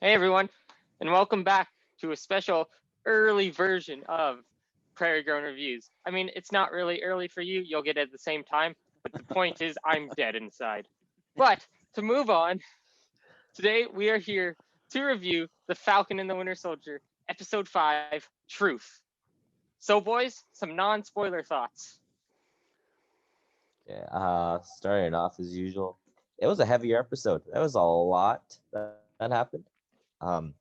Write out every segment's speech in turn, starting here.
Hey everyone, and welcome back to a special early version of Prairie Grown Reviews. I mean, it's not really early for you, you'll get it at the same time, but the point is, I'm dead inside. But to move on, today we are here to review The Falcon and the Winter Soldier, Episode 5 Truth. So, boys, some non spoiler thoughts. Yeah, starting off as usual. It was a heavier episode. That was a lot that happened. Um,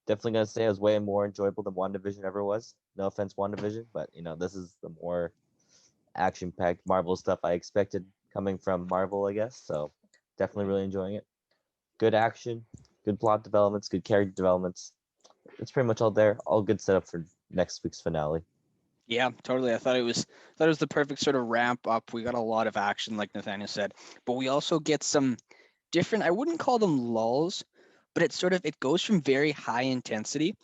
Definitely gonna say it was way more enjoyable than WandaVision ever was. No offense, WandaVision, but this is the more action-packed Marvel stuff I expected coming from Marvel, I guess. So definitely really enjoying it. Good action, good plot developments, good character developments. It's pretty much all there. All good setup for next week's finale. Yeah, totally. I thought it was the perfect sort of ramp up. We got a lot of action, like Nathaniel said, but we also get some different. I wouldn't call them lulls, but it goes from very high intensity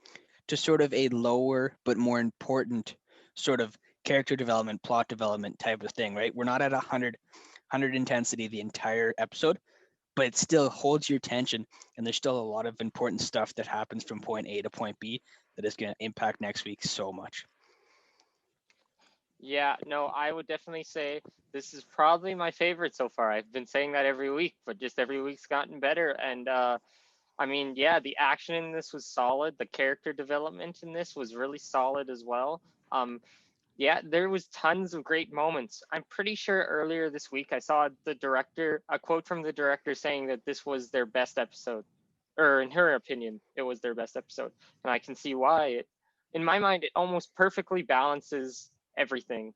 to sort of a lower but more important sort of character development, plot development type of thing. Right? We're not at 100 intensity the entire episode, but it still holds your attention, and there's still a lot of important stuff that happens from point A to point B that is going to impact next week so much. Yeah, no, I would definitely say this is probably my favorite so far. I've been saying that every week, but just every week's gotten better. And I mean, yeah, the action in this was solid. The character development in this was really solid as well. Um, yeah, there was tons of great moments. I'm pretty sure earlier this week I saw a quote from the director saying that this was their best episode, or in her opinion, it was their best episode. And I can see why. In my mind, it almost perfectly balances everything.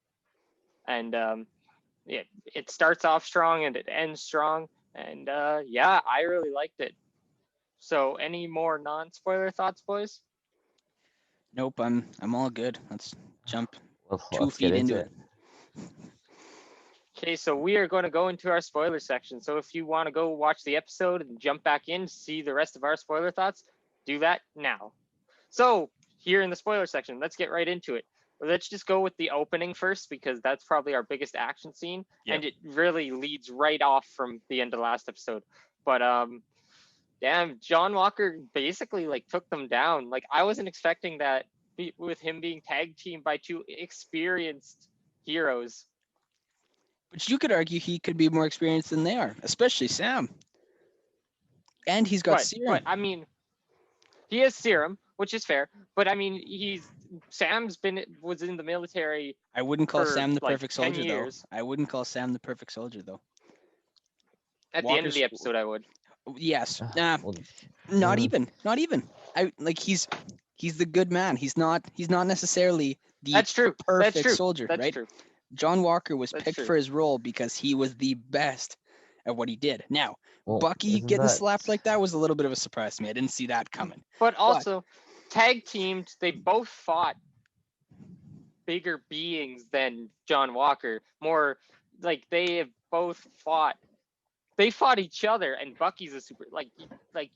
And it starts off strong and it ends strong. And yeah, I really liked it. So, any more non-spoiler thoughts, boys? Nope, I'm all good. Let's jump Well, two let's get feet into into it. it. Okay, so we are going to go into our spoiler section. So, if you want to go watch the episode and jump back in to see the rest of our spoiler thoughts, do that now. So, here in the spoiler section, let's get right into it. Let's just go with the opening first because that's probably our biggest action scene, Yep. and it really leads right off from the end of last episode. But damn, John Walker basically like took them down. Like I wasn't expecting that with him being tag teamed by two experienced heroes. But you could argue he could be more experienced than they are, especially Sam. And he's got But serum. I mean, he has serum, which is fair. But I mean, he's Sam's been was in the military I wouldn't call for Sam the like perfect 10 soldier though. years. I wouldn't call Sam the perfect soldier though. At the end of Walker's the episode, I would. yes. Well, Not mm, even. Not even. I like he's the good man. He's not necessarily the That's true. That's perfect true. soldier, That's right? true. John Walker was That's picked true. for his role because he was the best at what he did. Now, well, Bucky isn't getting that slapped like that was a little bit of a surprise to me. I didn't see that coming. But But also, tag teamed, they both fought bigger beings than John Walker. More like they have both fought. They fought each other, and Bucky's a super like. okay?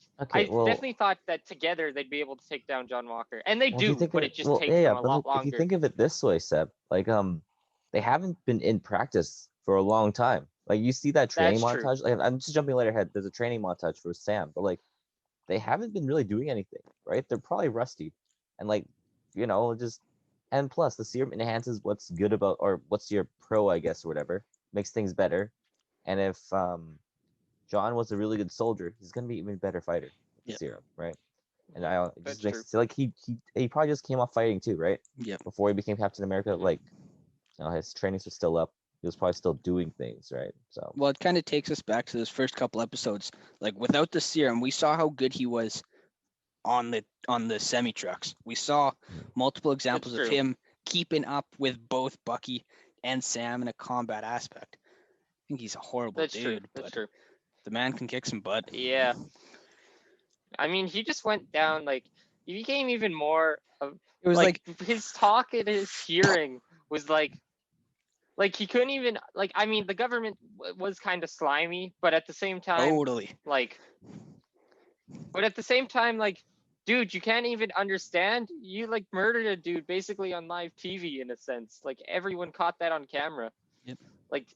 I Well, definitely thought that together they'd be able to take down John Walker, and they well, if you do, think of but it, it just well, yeah, takes them yeah, a but lot look, if you longer. think of it this way, Seb, they haven't been in practice for a long time. Like you see that training That's true. montage. Like I'm just jumping later ahead. There's a training montage for Sam, but like they haven't been really doing anything, right? They're probably rusty, and like just and plus the serum enhances what's good about or what's your pro, I guess, or whatever, makes things better. And if John was a really good soldier, he's gonna be even better fighter with the yep, serum, right? And I it That's just makes true. it so like he probably just came off fighting too, right? yep. Before he became Captain America, like his trainings were still up. He was probably still doing things, right? So Well, it kind of takes us back to those first couple episodes. Like without the serum, we saw how good he was on the semi trucks. We saw mm, multiple That's examples of true. him keeping up with both Bucky and Sam in a combat aspect. I think he's a horrible That's true. dude, That's but true. the man can kick some butt. Yeah. I mean, he just went down like he became even more of It was like like his talk and his hearing was like he couldn't even like I mean the government was kind of slimy, but at the same time totally. like but at the same time like dude, you can't even understand. You like murdered a dude basically on live TV in a sense. Like everyone caught that on camera. Yep. Like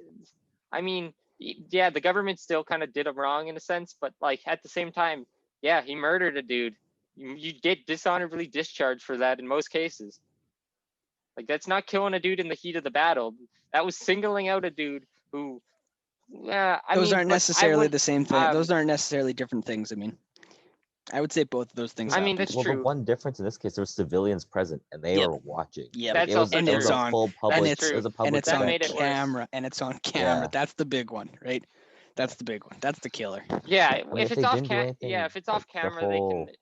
I mean, yeah, the government still kind of did him wrong in a sense, but like at the same time Yeah, he murdered a dude. You get dishonorably discharged for that in most cases. Like, that's not killing a dude in the heat of the battle. That was singling out a dude who, Those aren't necessarily the same thing. Those um, aren't necessarily different things. I mean, I would say both of those things I mean, happened. that's Well, the true. one difference in this case, there were civilians present and they Yep. were watching. Yep. Like, That's also and true. it was it's a on, full public. That's true. It was a and public it's That on made it worse. camera, and it's on camera. Yeah. That's the big one, right? That's the big one. That's the killer. Yeah, I mean, if if it's they off didn't do anything, yeah, if it's like off the camera, they whole, can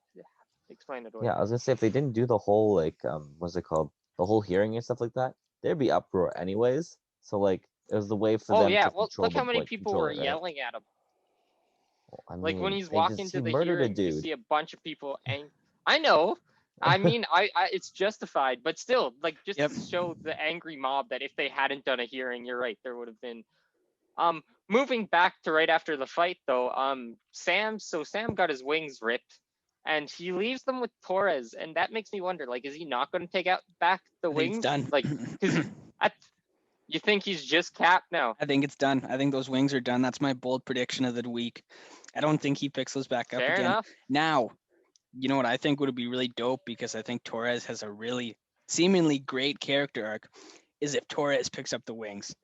explain it away. yeah, I was gonna say if they didn't do the whole like what's it called, the whole hearing and stuff like that, there'd be uproar anyways. So like it was the way for Oh them yeah, to well, control look the how many people control were it, right? yelling at him. Well, I Like when mean, he's they walking just to he the murdered a hearing, you dude. see a bunch of people. I know. I mean, it's justified, but still, like, just Yep. to show the angry mob that if they hadn't done a hearing, you're right, there would have been. Moving back to right after the fight, though, Sam got his wings ripped, and he leaves them with Torres, and that makes me wonder, like, is he not going to take out back the I think it's wings? done. Like, because you think he's just capped now? I think it's done. I think those wings are done. That's my bold prediction of the week. I don't think he picks those back up Fair again. enough. Now, you know what I think would be really dope, because I think Torres has a really seemingly great character arc, is if Torres picks up the wings.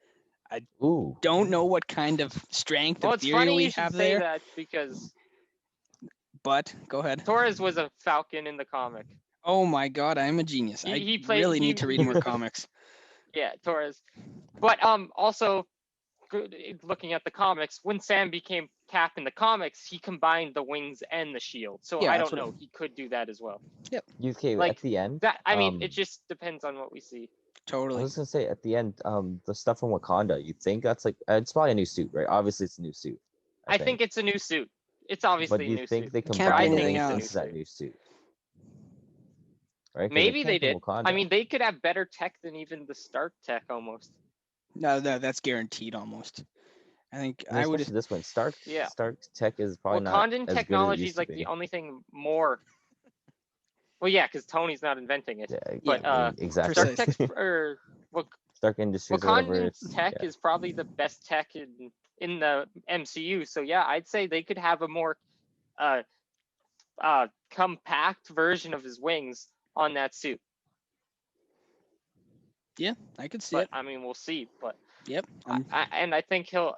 Ooh, Don't know what kind of strength Well, and it's fury funny we you should have say there, that because but go ahead. Torres was a Falcon in the comic. Oh my god, I am a genius. He I played. really need to read He more was comics. yeah, Torres. But also looking at the comics, when Sam became Cap in the comics, he combined the wings and the shield. So Yeah, I that's don't what know. He could do that as well. UK Like at the end. that. I mean, it just depends on what we see. I Totally. was gonna say at the end, the stuff from Wakanda. You think that's like it's probably a new suit, right? Obviously, it's a new suit. I think it's a new suit. It's obviously But a do you new think suit. they can't be combine the anything wings else. into that new suit? Right? 'Cause it Maybe came they from did. Wakanda. I mean, they could have better tech than even the Stark tech almost. No, that's guaranteed almost. I think I mean, I would. especially this one. Yeah. Stark's tech is probably not Wakandan as good as it technology used is to like be. the only thing more. Well, yeah, because Tony's not inventing it. Yeah, But I mean, exactly. Stark Precisely. tech or Stark Industries or whatever. Wakandan It's tech yeah. is probably the best tech in the MCU. So yeah, I'd say they could have a more compact version of his wings on that suit. Yeah, I could see But it. I mean, we'll see. But Yep. I think he'll.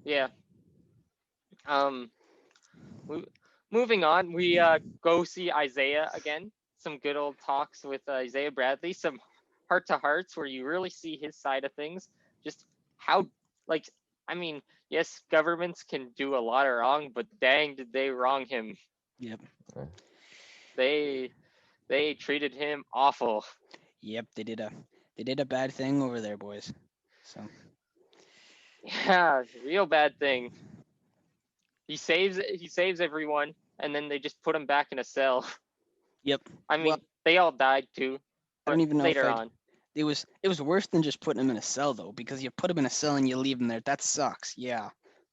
Yeah. Moving on, we go see Isaiah again. Some good old talks with Isaiah Bradley. Some heart to hearts where you really see his side of things. Just how, like, I mean, yes, governments can do a lot of wrong, but dang, did they wrong him? Yep. They treated him awful. Yep. They did a bad thing over there, boys. So. Yeah, real bad thing. He saves everyone, and then they just put him back in a cell. Yep. I mean, Well, they all died too. I don't even know later if on. it was worse than just putting him in a cell, though, because you put him in a cell and you leave him there. That sucks. Yeah,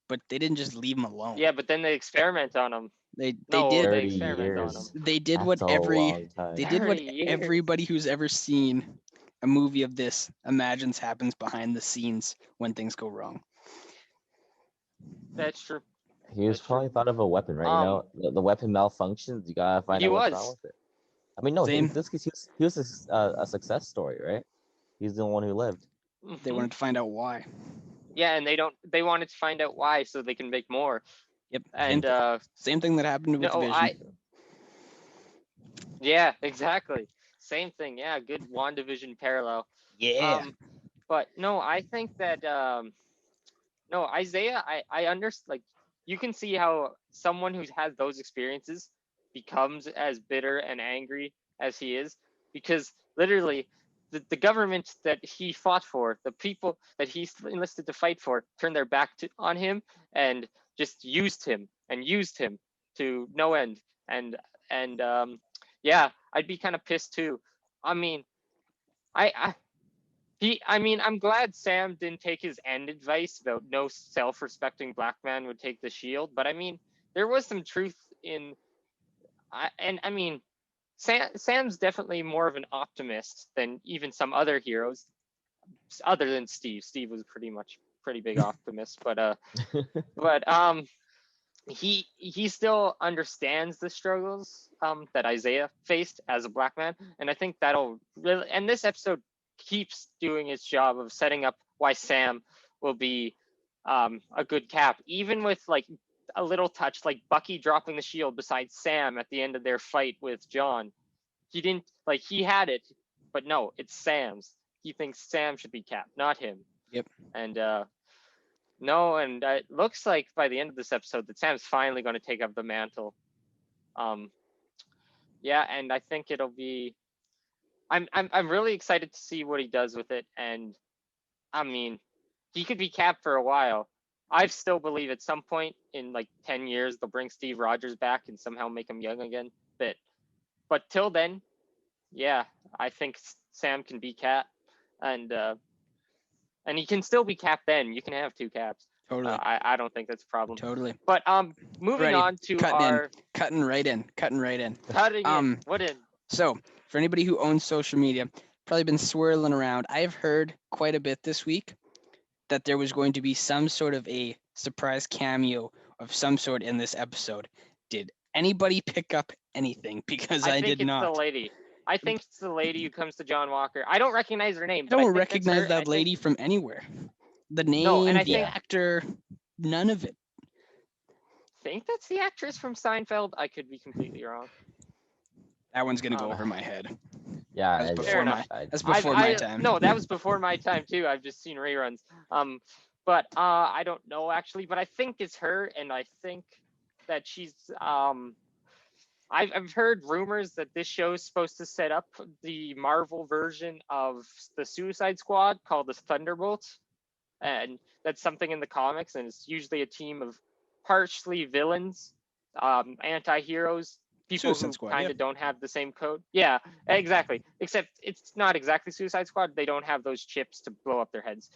but they didn't just leave him alone. Yeah, but then they experiment on him. They No, did. they 30 experiment on him. years. They did That's what a long time. they did what 30 years. everybody who's ever seen a movie of this imagines happens behind the scenes when things go wrong. That's true. He was That's probably true. thought of a weapon, right? You know, the weapon malfunctions. You gotta find He out what's was. wrong with it. I mean, no, Same. in this case, he was a success story, right? He's the one who lived. They Mhm. wanted to find out why. Yeah, and they wanted to find out why so they can make more. Yep. And Same thing that happened with no, Vision. yeah, exactly. Same thing. Yeah, good WandaVision parallel. Yeah. But no, I think that no, Isaiah, I understand. Like, you can see how someone who has those experiences becomes as bitter and angry as he is, because literally the government that he fought for, the people that he enlisted to fight for, turned their back on him and just used him to no end. And yeah, I'd be kind of pissed too. I mean, I I'm glad Sam didn't take his end advice about no self-respecting black man would take the shield, but I mean, there was some truth in, I mean, Sam's definitely more of an optimist than even some other heroes, other than Steve. Steve was pretty big optimist, but he still understands the struggles that Isaiah faced as a black man, and I think that'll really. And this episode keeps doing its job of setting up why Sam will be a good Cap, even with like a little touch, like Bucky dropping the shield beside Sam at the end of their fight with John. He didn't like he had it, but no, it's Sam's. He thinks Sam should be Cap, not him. Yep. And no, and it looks like by the end of this episode that Sam's finally going to take up the mantle. Yeah, and I think it'll be. I'm really excited to see what he does with it, and I mean, he could be Cap for a while. I still believe at some point in like 10 years they'll bring Steve Rogers back and somehow make him young again. But till then, yeah, I think Sam can be Cap, and he can still be Cap. Then you can have two Caps. Totally. I don't think that's a problem. Totally. But moving Alrighty, on to cutting right in. cutting in. What in? So for anybody who owns social media, probably been swirling around. I've heard quite a bit this week that there was going to be some sort of a surprise cameo of some sort in this episode. Did anybody pick up anything? Because I think did it's not. the lady. I think it's the lady who comes to John Walker. I don't recognize her name. I but don't think that's recognize her. that lady from anywhere. The name, No, and I the think- actor, none of it. I think that's the actress from Seinfeld. I could be completely wrong. That one's gonna go over my head. Yeah, That's I- before I- my- I- That's before my time. No, that was before my time too. I've just seen reruns. But I don't know actually. But I think it's her, and I think that she's. I've heard rumors that this show is supposed to set up the Marvel version of the Suicide Squad called the Thunderbolts, and that's something in the comics, and it's usually a team of partially villains, anti-heroes, people Suicide who Squad, kind yeah. of don't have the same code. Yeah, exactly. Except it's not exactly Suicide Squad. They don't have those chips to blow up their heads.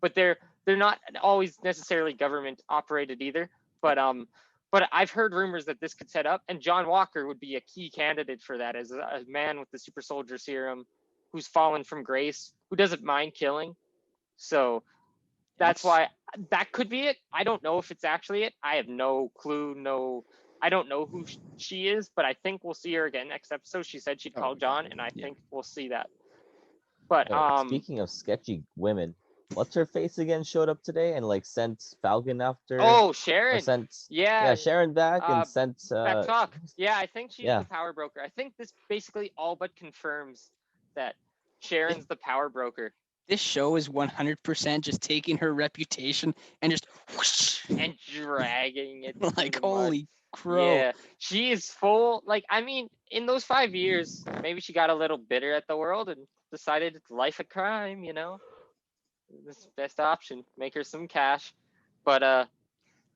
But they're not always necessarily government operated either. But I've heard rumors that this could set up, and John Walker would be a key candidate for that as a man with the super soldier serum, who's fallen from grace, who doesn't mind killing. So that's Yes. why that could be it. I don't know if it's actually it. I have no clue. I don't know who she is, but I think we'll see her again next episode. She said she'd Oh, call John, and I yeah. think we'll see that. But Speaking of sketchy women, what's her face again showed up today and like sent Falcon after? oh, or Sharon. sent Yeah, Sharon back uh, and sent. that talk. Yeah, I think she's yeah. the power broker. I think this basically all but confirms that Sharon's the power broker. This show is 100% just taking her reputation and just whoosh, And dragging it. like through the mud. holy crow. Yeah, she is full. Like, I mean, in those 5 years, maybe she got a little bitter at the world and decided it's life of crime. This is the best option. Make her some cash. But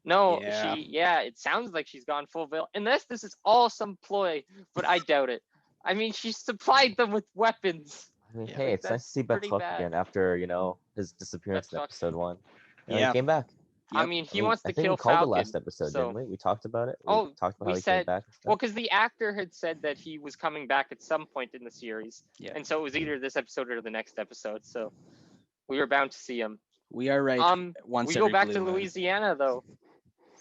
no, Yeah. it sounds like she's gone full villain. Unless this is all some ploy, but I doubt it. I mean, she supplied them with weapons. I mean, Yeah, hey, like, it's nice that's to see pretty Betuck bad. again after his disappearance in Betuck. episode 1. Yeah. He came back. I Yep. mean, he I mean, wants I to think kill we called Falcon. it last episode, so- didn't we? We talked about it. Oh, talked about we how he said- came back. And stuff. Well, because the actor had said that he was coming back at some point in the series. Yeah. And so it was either this episode or the next episode. So we were bound to see him. We are right. Once We go every back blue to moon. Louisiana though.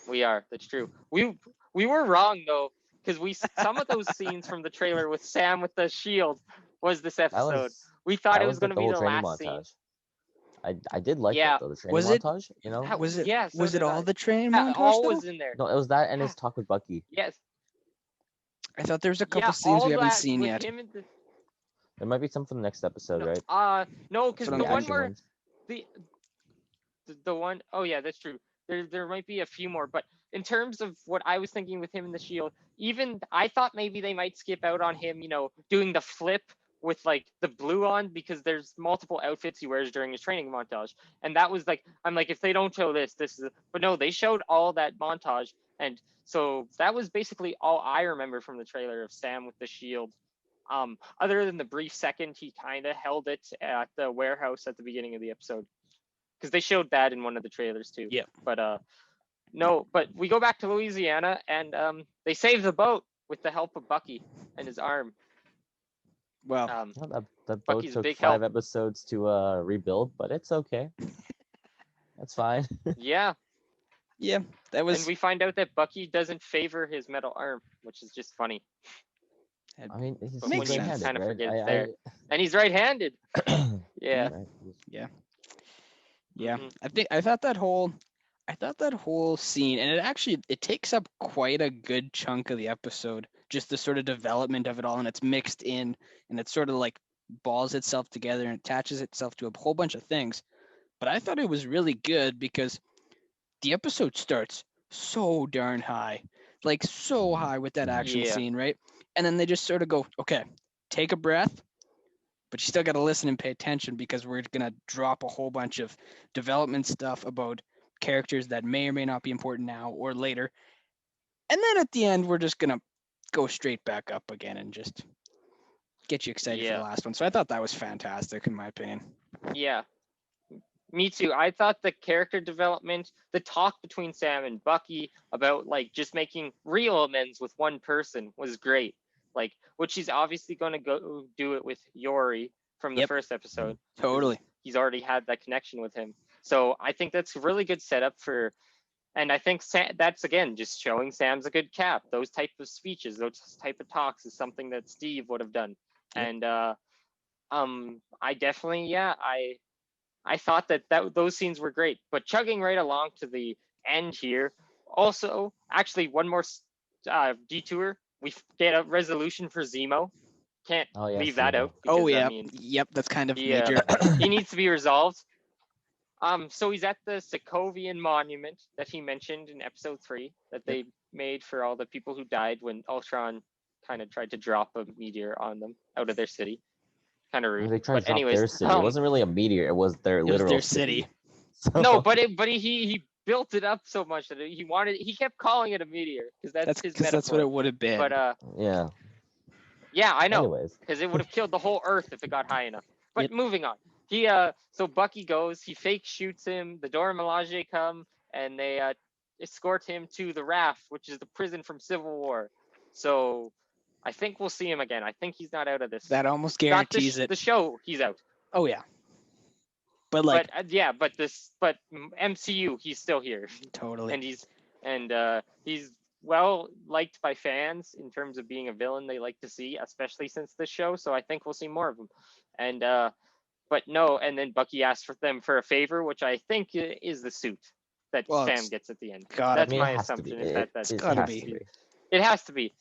We are. That's true. We were wrong though, because some of those scenes from the trailer with Sam with the shield was this That episode. was We thought that it was was like going to be whole the training last scene. montage. I did like Yeah. that though. The training Was it- montage. That Was it? Yeah, so was it did all I. the training Yeah, montage? all though? was in there. No, it was that and his talk with Bucky. Yes. I thought there was a couple Yeah, scenes all we haven't that seen with yet. him and There might be some from the next episode, right? no, because That's what the I'm one thinking. where the one oh yeah, that's true. There might be a few more, but in terms of what I was thinking with him in the shield, even I thought maybe they might skip out on him, doing the flip with like the blue on, because there's multiple outfits he wears during his training montage. And that was like, I'm like, if they don't show this is but no, they showed all that montage. And so that was basically all I remember from the trailer of Sam with the shield. Other than the brief second he kind of held it at the warehouse at the beginning of the episode, because they showed that in one of the trailers too. Yeah. But no, but we go back to Louisiana and they save the boat with the help of Bucky and his arm. Well, Well, that boat Bucky's a took big 5 help. episodes to rebuild, but it's okay. That's fine. Yeah. Yeah, that was. And we find out that Bucky doesn't favor his metal arm, which is just funny. I mean, he's But Makes when you sense. right-handed, kind of right? forget it's there, and he's right-handed. Yeah. Right? Yeah, Mhm. I thought that whole scene, and it takes up quite a good chunk of the episode, just the sort of development of it all, and it's mixed in, and it sort of like balls itself together and attaches itself to a whole bunch of things. But I thought it was really good because the episode starts so darn high, like so high with that action Yeah. scene, right? And then they just sort of go, okay, take a breath, but you still got to listen and pay attention because we're going to drop a whole bunch of development stuff about characters that may or may not be important now or later. And then at the end, we're just going to go straight back up again and just get you excited for the Yeah. last one. So I thought that was fantastic, in my opinion. Yeah. Me too. I thought the character development, the talk between Sam and Bucky about like just making real amends with one person was great. Like, which he's obviously going to go do it with Yori from the Yep. first episode. Totally. He's already had that connection with him. So I think that's a really good setup for, and I think that's again just showing Sam's a good cap. Those type of speeches, those type of talks is something that Steve would have done. Yep. And I definitely, yeah, I thought that those scenes were great, but chugging right along to the end here. Also, actually, one more detour. We get a resolution for Zemo. Can't Oh yeah, leave that Zemo. out because Oh, yeah. I mean, Yep. That's kind of he major. he needs to be resolved. So he's at the Sokovian monument that he mentioned in episode 3 that they made for all the people who died when Ultron kind of tried to drop a meteor on them out of their city. Kind of rude. They tried to But drop anyways, their city. It wasn't really a meteor. It was their It was literal their city. So, no, but he built it up so much that he kept calling it a meteor because that's his metaphor. That's what it would have been. But yeah. yeah, I know Anyways, because it would have killed the whole Earth if it got high enough. But Yep. moving on, so Bucky goes, he fake shoots him. The Dora Milaje come and they escort him to the raft, which is the prison from Civil War. So I think we'll see him again. I think he's not out of this. That almost Not guarantees it. the show, he's out. Oh, yeah. But like, But MCU, he's still here. totally. And he's well liked by fans in terms of being a villain they like to see, especially since this show. So I think we'll see more of him. And but no, and then Bucky asks for them for a favor, which I think is the suit that Sam gets at the end. gotta That's be. my it has to assumption. be. If that's It gotta has be. to be. it has to be.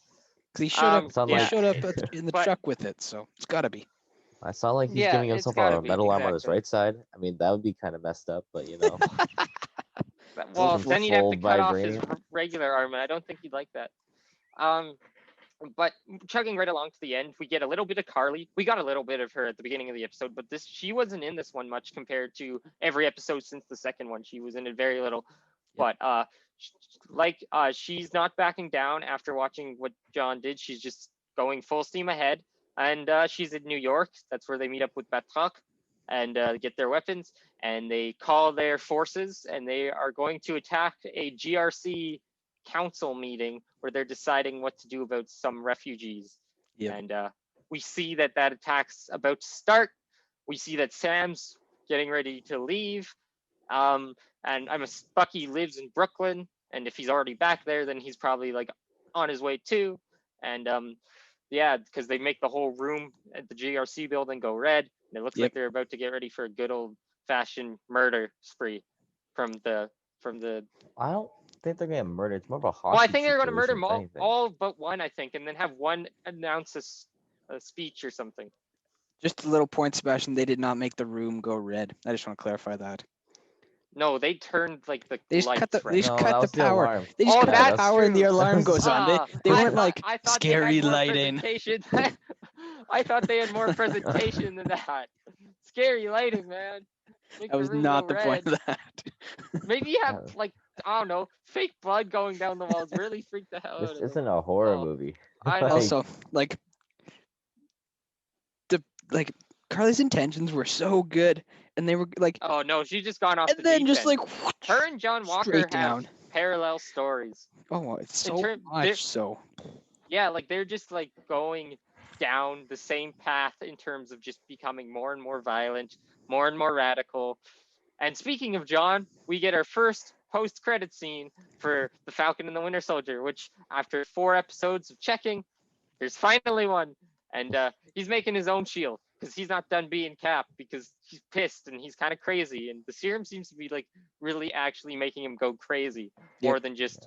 'Cause he showed It's unlike- he showed up in the But- truck with it, so it's gotta be. I saw like he's Yeah, giving it's himself gotta a be, metal arm on his exactly. right side. I mean, that would be kind of messed up, but you know. Well, Some then he'd have to full cut off his vibranium. regular arm, and I don't think he'd like that. But chugging right along to the end, we get a little bit of Carly. We got a little bit of her at the beginning of the episode, but she wasn't in this one much compared to every episode since the second one. She was in it very little. But she's not backing down after watching what John did. She's just going full steam ahead. And she's in New York. That's where they meet up with Batroc and get their weapons. And they call their forces, and they are going to attack a GRC council meeting where they're deciding what to do about some refugees. Yep. And we see that attack's about to start. We see that Sam's getting ready to leave. And Bucky lives in Brooklyn, and if he's already back there, then he's probably like on his way too. And because they make the whole room at the GRC building go red, and it looks like they're about to get ready for a good old fashioned murder spree from the. I don't think they're gonna murder. It's more of a hostage. Well, I think they're going to murder situation, if anything. all but one, I think, and then have one announce a speech or something. Just a little point, Sebastian. They did not make the room go red. I just want to clarify that. No, they turned like the They just lights cut the red. they just No, cut that the was the power. alarm. They just Oh, cut the that's power and the true. alarm goes on. They I weren't like thought they scary had more lighting. presentation. I thought they had more presentation than that. Scary lighting, man. Make That was room not go the point red. of that. Maybe you have like I don't know, fake blood going down the walls. Really freak the hell out This of them. isn't a horror Oh, movie. I know. Also, like Carly's intentions were so good, and they were like, Oh no, she's just gone off and the then deep just end. like Her and John Walker straight have down. parallel stories. Oh, it's in so they're- much so. Yeah, like they're just like going down the same path in terms of just becoming more and more violent, more and more radical. And speaking of John, we get our first post-credit scene for the Falcon and the Winter Soldier, which after 4 episodes of checking, there's finally one. And he's making his own shield because he's not done being Cap because he's pissed and he's kind of crazy. And the serum seems to be like really actually making him go crazy more than just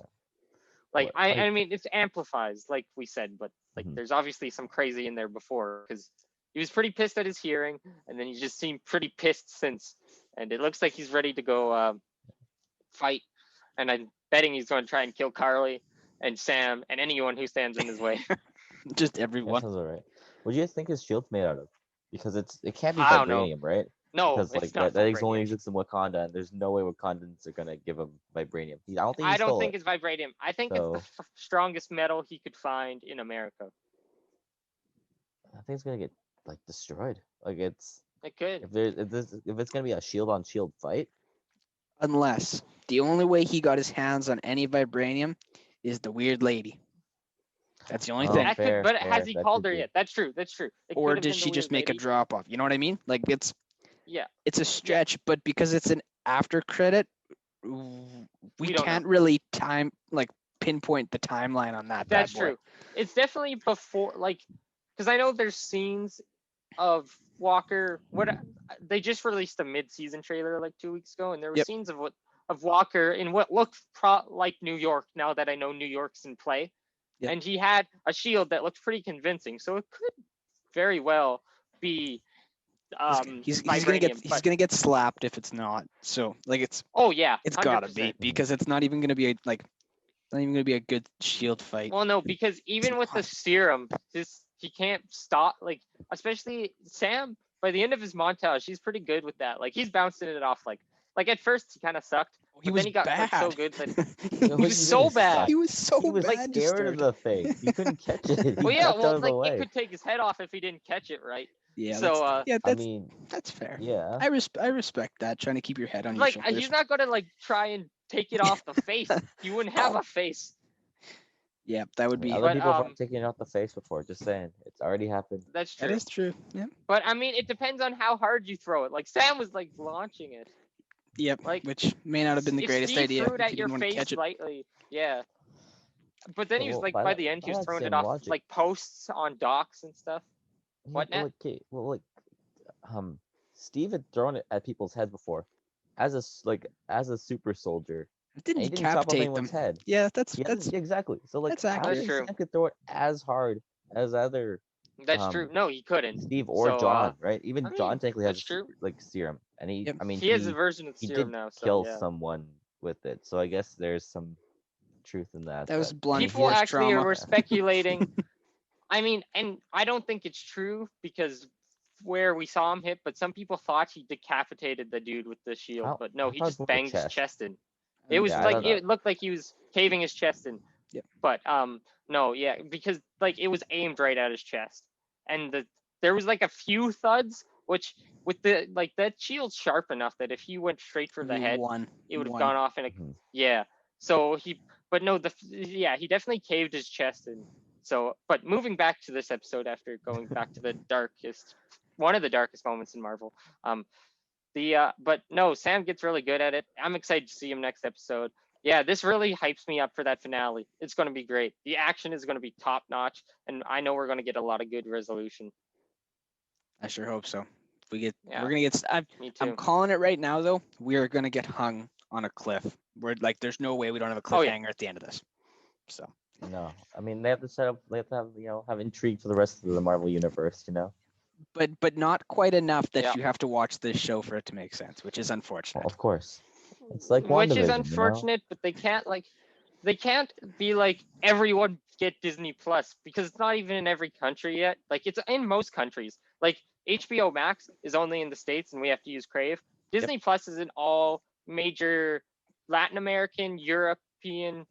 like, I mean, it amplifies, like we said, but like there's obviously some crazy in there before because he was pretty pissed at his hearing and then he just seemed pretty pissed since. And it looks like he's ready to go fight. And I'm betting he's going to try and kill Carly and Sam and anyone who stands in his way. Just That everyone. sounds alright. What do you think his shield's made out of? Because it can't be I don't know. vibranium, right? No, Because it's like not that only vibranium. exists in Wakanda, and there's no way Wakandans are gonna give him vibranium. I don't think he I don't stole think it. it's vibranium. I think So- it's the strongest metal he could find in America. I think it's gonna get like destroyed. Like it's It could. if it's gonna be a shield on shield fight. Unless the only way he got his hands on any vibranium is the weird lady. That's the only Oh, thing. That fair, could, but fair, has he that called could her be. yet? That's true. That's true. It Or could have did been the she just weird make a lady. drop off? You know what I mean? Like Yeah. it's a stretch, but because it's an after credit, we don't can't really pinpoint the timeline on that. That's bad boy. true. It's definitely before, like, because I know there's scenes of Walker. They just released a mid-season trailer like 2 weeks ago, and there were Yep. scenes of Walker in what looked like New York. Now that I know New York's in play, Yep. and he had a shield that looked pretty convincing, so it could very well be. He's vibranium, but- gonna get slapped if it's not. So like it's Oh yeah, gotta 100%. be because it's not even gonna be not even gonna be a good shield fight. Well, no, because even with the not. serum, he can't stop. Like, especially Sam. By the end of his montage, he's pretty good with that. Like, he's bouncing it off. Like at first he kind of sucked, He but was then he got bad. like, so good that he No, was so didn't bad. suck. He was so He was bad. to scared of start. the fake. He couldn't catch it. He well, yeah, ducked out well, of the like way. it could take his head off if he didn't catch it right. Yeah. So, I mean, That's fair. yeah. I respect that. Trying to keep your head on like your shoulders. he's not gonna like try and take it off the face. You wouldn't have a face. Yeah, that would be. Other But, people have taken it off the face before. Just saying, it's already happened. That's That true. is true. Yeah. But I mean, it depends on how hard you throw it. Like Sam was like launching it. Yep. Like, Which may not have been the if greatest Steve idea threw it if at you your didn't want to face catch it. lightly, yeah. But then he was Well, like, by by that- the end, he by was that throwing it same off logic- like posts on docks and stuff. What, well, Nat? okay, well, like, Steve had thrown it at people's heads before, as a super soldier. Didn't And he didn't chop off decapitate them. anyone's head. Yeah, that's Yeah, exactly. So like, that's how accurate. did True. Sam could throw it as hard as either That's true. No, he couldn't. Steve or So, John, right? Even I mean, John technically has that's true. like serum, and he, Yep. I mean, He has a version of he serum did now, so kill yeah. someone with it. So I guess there's some truth in that. That was blunt People force actually trauma. were speculating. I mean, and I don't think it's true because where we saw him hit, but some people thought he decapitated the dude with the shield, How- but no, I he thought it just was more banged his chest. chest in. It was Yeah, I like don't know. it looked like he was caving his chest in. Yep. But no, yeah, because like it was aimed right at his chest, and there was like a few thuds, which with the like that shield's sharp enough that if he went straight for the head, it would have gone off in a Mhm. yeah. So but no, he definitely caved his chest in. So, but moving back to this episode after going back to one of the darkest moments in Marvel, but no, Sam gets really good at it. I'm excited to see him next episode. Yeah, this really hypes me up for that finale. It's going to be great. The action is going to be top notch, and I know we're going to get a lot of good resolution. I sure hope so. Yeah. We're gonna get. Me too. I'm calling it right now, though. We are gonna get hung on a cliff. We're like, there's no way we don't have a Oh, yeah. cliffhanger at the end of this. So No, I mean they have to set up. They have to have intrigue for the rest of the Marvel universe. but not quite enough that Yeah. you have to watch this show for it to make sense, which is unfortunate. Well, of course, it's like Which is WandaVision, unfortunate, but they can't be like everyone get Disney Plus because it's not even in every country yet. Like it's in most countries. Like HBO Max is only in the States and we have to use Crave. Disney Plus is in all major Latin American, European,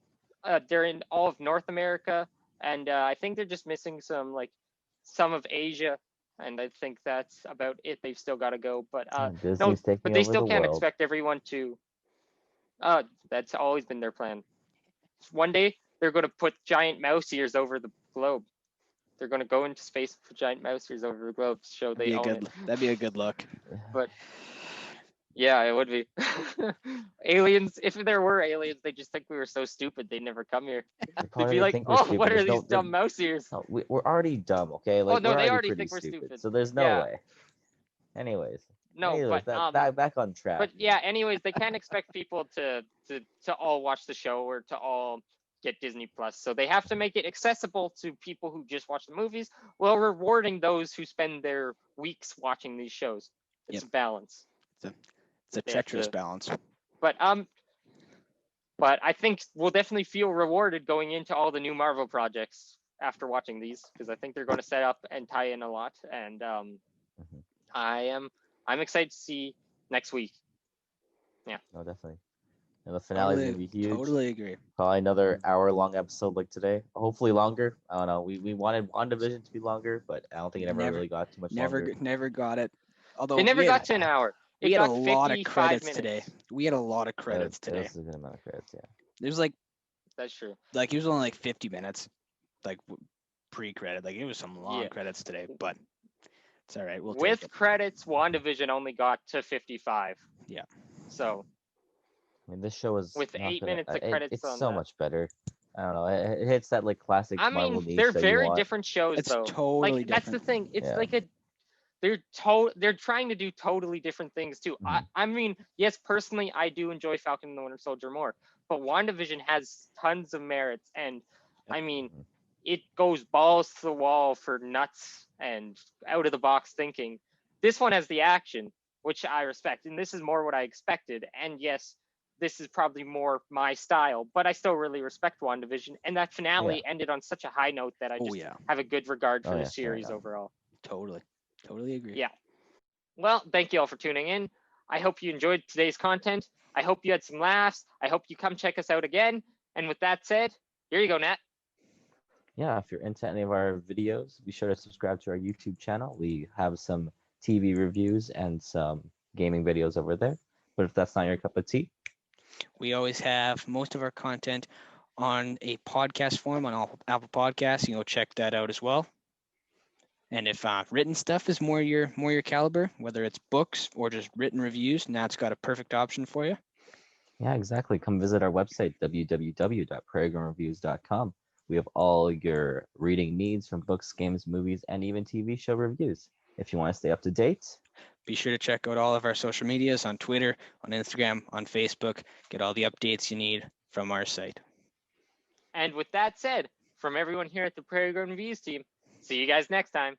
they're in all of North America, and I think they're just missing some of Asia, and I think that's about it. They've still got to go, but Disney's taking but they over still the can't world. expect everyone to. That's always been their plan. One day they're going to put giant mouse ears over the globe. They're going to go into space and put giant mouse ears over the globe to show they own it. That'd be a good look. But Yeah, it would be. Aliens, if there were aliens, they just think we were so stupid they'd never come here. They They'd probably be don't like, think we're oh, stupid. what are There's these no, dumb mouse ears? no we're already dumb, okay? Oh Like no, we're they already already pretty think we're stupid. stupid. So there's no Yeah, way. Anyways, no, but that back on track. but yeah, anyways, they can't expect people to all watch the show or to all get Disney Plus. So they have to make it accessible to people who just watch the movies while rewarding those who spend their weeks watching these shows. It's Yep. a balance. It's a They have treacherous to- balance. But I think we'll definitely feel rewarded going into all the new Marvel projects after watching these because I think they're going to set up and tie in a lot. And Mhm. I'm excited to see next week. No, definitely. And the finale is gonna be huge. Totally agree. Probably another hour-long episode like today. Hopefully longer. I don't know. We wanted WandaVision to be longer, but I don't think it ever Never- really got too much Never longer. never got it. Although They never we had, got to an hour. we It had a got lot of 55 credits minutes. today. We had a lot of credits It today. was a good amount of credits, yeah. It was like That's true. it was only like 50 minutes, like pre-credit. Like it was some long Yeah. credits today, but it's all right. We'll take With it. credits, WandaVision only got to 55. Yeah. So I mean, this show is With not 8 gonna- minutes of credits it's on so that. much better. I don't know. It hits that like classic I Marvel mean, niche they're that you very want. different shows, It's though. totally Like that's the different. thing. It's Yeah. like they're trying to do totally different things too. Mhm. I mean, yes, personally, I do enjoy Falcon and the Winter Soldier more, but WandaVision has tons of merits, and I mean, Mhm. it goes balls to the wall for nuts and out of the box thinking. This one has the action, which I respect, and this is more what I expected. And yes, this is probably more my style, but I still really respect WandaVision, and that finale ended on such a high note that I Oh just yeah, have a good regard for Oh, the yeah, fair series enough. overall. totally agree. Yeah. Well, thank you all for tuning in. I hope you enjoyed today's content. I hope you had some laughs. I hope you come check us out again. And with that said, here you go, Nat. Yeah, if you're into any of our videos, be sure to subscribe to our YouTube channel. We have some TV reviews and some gaming videos over there. But if that's not your cup of tea, We always have most of our content on a podcast form on Apple Podcasts. You can go check that out as well. And if written stuff is more your caliber, whether it's books or just written reviews, Nat's got a perfect option for you. yeah, exactly. Come visit our website, www.praigrunreviews.com. We have all your reading needs from books, games, movies, and even TV show reviews. If you want to stay up to date, Be sure to check out all of our social medias on Twitter, on Instagram, on Facebook. Get all the updates you need from our site. And with that said, from everyone here at the Prairie Garden Reviews team, see you guys next time.